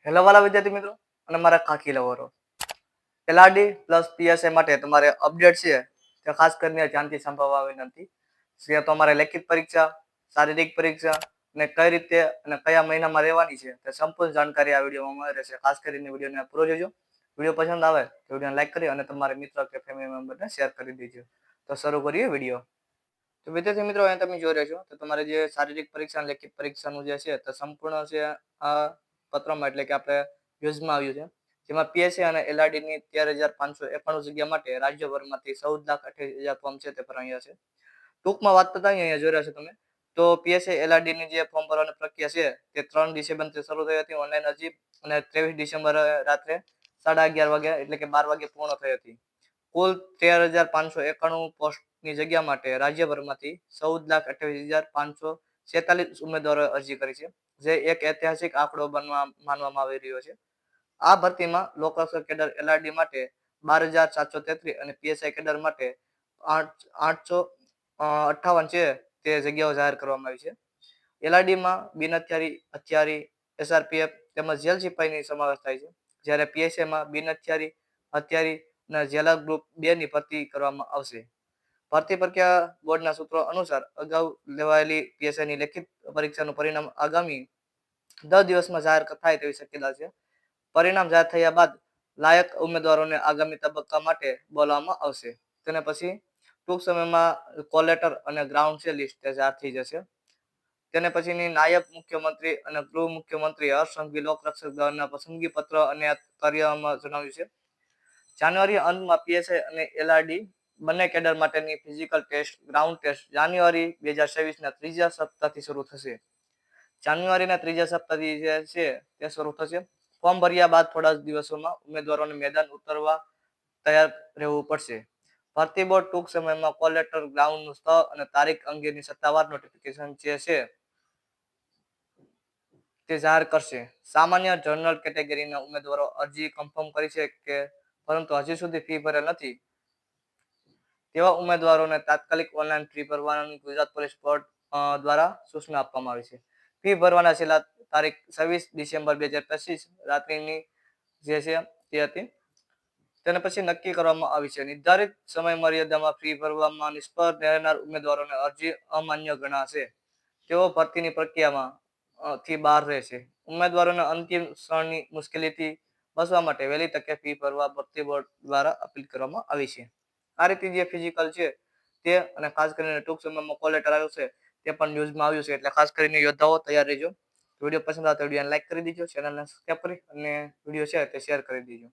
Hello વાલા વિદ્યાર્થી મિત્રો અને મારા ખાખી લવરો, એલઆરડી પ્લસ પીએસઆઈ માટે તમારે અપડેટ છે તે ખાસ કરીને ધ્યાનથી સાંભળવા વિનંતી છે. તમારે લેખિત પરીક્ષા, શારીરિક પરીક્ષા અને કઈ રીતે અને કયા મહિનામાં રહેવાની છે તે સંપૂર્ણ જાણકારી આ વિડીયોમાં મળી રહેશે. ખાસ કરીને વિડીયોને પૂરો જોજો. વિડીયો પસંદ આવે તો વિડીયોને લાઈક કરી અને તમારા મિત્ર કે ફેમિલી મેમ્બરને શેર કરી દેજો. તો શરૂ કરીએ વિડીયો. તો વિદ્યાર્થી મિત્રો, અહીંયા તમે જોઈ રહ્યા છો તો તમારે જે શારીરિક પરીક્ષા અને લેખિત પરીક્ષાનું જે છે તે સંપૂર્ણ છે આ પત્રમાં એટલે કે આપણે યુઝમાં આવ્યું છે, જેમાં પીએસઆઈ અને એલઆરડીની 13,591 જગ્યા માટે રાજ્યભરમાંથી 14,28,000 ફોર્મ છે તે ભરાયા છે. ટૂંકમાં વાત કરતા અહીંયા જોઈ રહ્યા છો તમે તો પીએસઆઈ એલઆરડીની જે ફોર્મ ભરવાની પ્રક્રિયા છે તે 3 ડિસેમ્બરથી શરૂ થઈ હતી ઓનલાઈન અરજી, અને 23 ડિસેમ્બર રાત્રે 11:30 વાગે એટલે કે 12 વાગે પૂર્ણ થઈ હતી. કુલ 13,591 પોસ્ટની જગ્યા માટે રાજ્યભરમાંથી 14,28,546 ઉમેદવારોએ અરજી કરી છે, જે એક ઐતિહાસિક આંકડો માનવામાં આવી રહ્યો છે. આ ભરતીમાં લોકરક્ષક કેડર એલઆરડી માટે 12,733 અને પીએસઆઈ કેડર માટે 858 છે તે જગ્યાઓ જાહેર કરવામાં આવી છે. એલઆરડીમાં બિન હથિયારી, હથિયારી, એસઆરપીએફ તેમજ જેલ સિપાહીની સમાવેશ થાય છે, જ્યારે પીએસઆઈમાં બિન હથિયારી, હથિયારી અને જેલર ગ્રુપ 2 ની ભરતી કરવામાં આવશે. ભરતી પ્રક્રિયા બોર્ડના સૂત્રો અનુસાર અગાઉ લેવાયેલી પીએસઆઈની લેખિત પરીક્ષાનું પરિણામ આગામી 10 દિવસમાં જાહેર થાય તેવી શક્યતા છે. પરિણામ જાહેર થયા બાદ લાયક ઉમેદવારોને આગામી તબક્કા માટે બોલાવવામાં આવશે. તેને પછી ટૂંક સમયમાં કોલ લેટર અને ગ્રાઉન્ડ છે લિસ્ટ જાહેર થઈ જશે. તેને પછીની નાયબ મુખ્યમંત્રી અને ગૃહ મુખ્યમંત્રી હર્ષ સંઘવી લોકરક્ષક દળના પસંદગી પત્ર અને કાર્યમાં જણાવ્યું છે. જાન્યુઆરી અંતમાં પીએસઆઈ અને એલઆરડી બંને કેડર માટેની ફિઝિકલ ટેસ્ટ, ગ્રાઉન્ડ ટેસ્ટ જાન્યુઆરી 2023ના ત્રીજા સપ્તાહથી શરૂ થશે. જાન્યુઆરીના ત્રીજા સપ્તાહથી જે છે તે શરૂ થશે. ફોર્મ ભર્યા બાદ થોડા દિવસોમાં ઉમેદવારોને મેદાન ઉતરવા તૈયાર રહેવું પડશે. ભરતી બોર્ડ ટૂંક સમયમાં કોલ લેટર, ગ્રાઉન્ડનું સ્થળ અને તારીખ અંગેની સત્તાવાર નોટિફિકેશન જે છે તે જાહેર કરશે. સામાન્ય જનરલ કેટેગરીના ઉમેદવારો અરજી કન્ફર્મ કરી છે કે પરંતુ હજી સુધી ફી ભરેલ નથી તેવા ઉમેદવારોને તાત્કાલિક ઓનલાઈન ફી ભરવાની ગુજરાત પોલીસ બોર્ડ દ્વારા સૂચના આપવામાં આવી છે. ફી ભરવાના છેલ્લા તારીખ 26 ડિસેમ્બર 2025 રાત્રિની જે છે તે હતી. તેને પછી નક્કી કરવામાં આવી છે. નિર્ધારિત સમય મર્યાદામાં ફી ભરવામાં નિષ્ફળ રહેનાર ઉમેદવારોને અરજી અમાન્ય ગણાશે. તેઓ ભરતીની પ્રક્રિયામાં થી બહાર રહેશે. ઉમેદવારોને અંતિમ ક્ષણની મુશ્કેલીથી બચવા માટે વહેલી તકે ફી ભરવા ભરતી બોર્ડ દ્વારા અપીલ કરવામાં આવી છે. આ રીતે જે ફિઝિકલ છે તે અને ખાસ કરીને ટૂંક સમયમાં કોલ લેટર આવ્યો છે તે પણ ન્યૂઝમાં આવ્યું છે, એટલે ખાસ કરીને યોદ્ધાઓ તૈયાર રહેજો. વિડીયો પસંદ આવે તો વિડીયોને લાઈક કરી દેજો, ચેનલને સબસ્ક્રાઈબ કરી અને વિડીયો છે તે શેર કરી દેજો.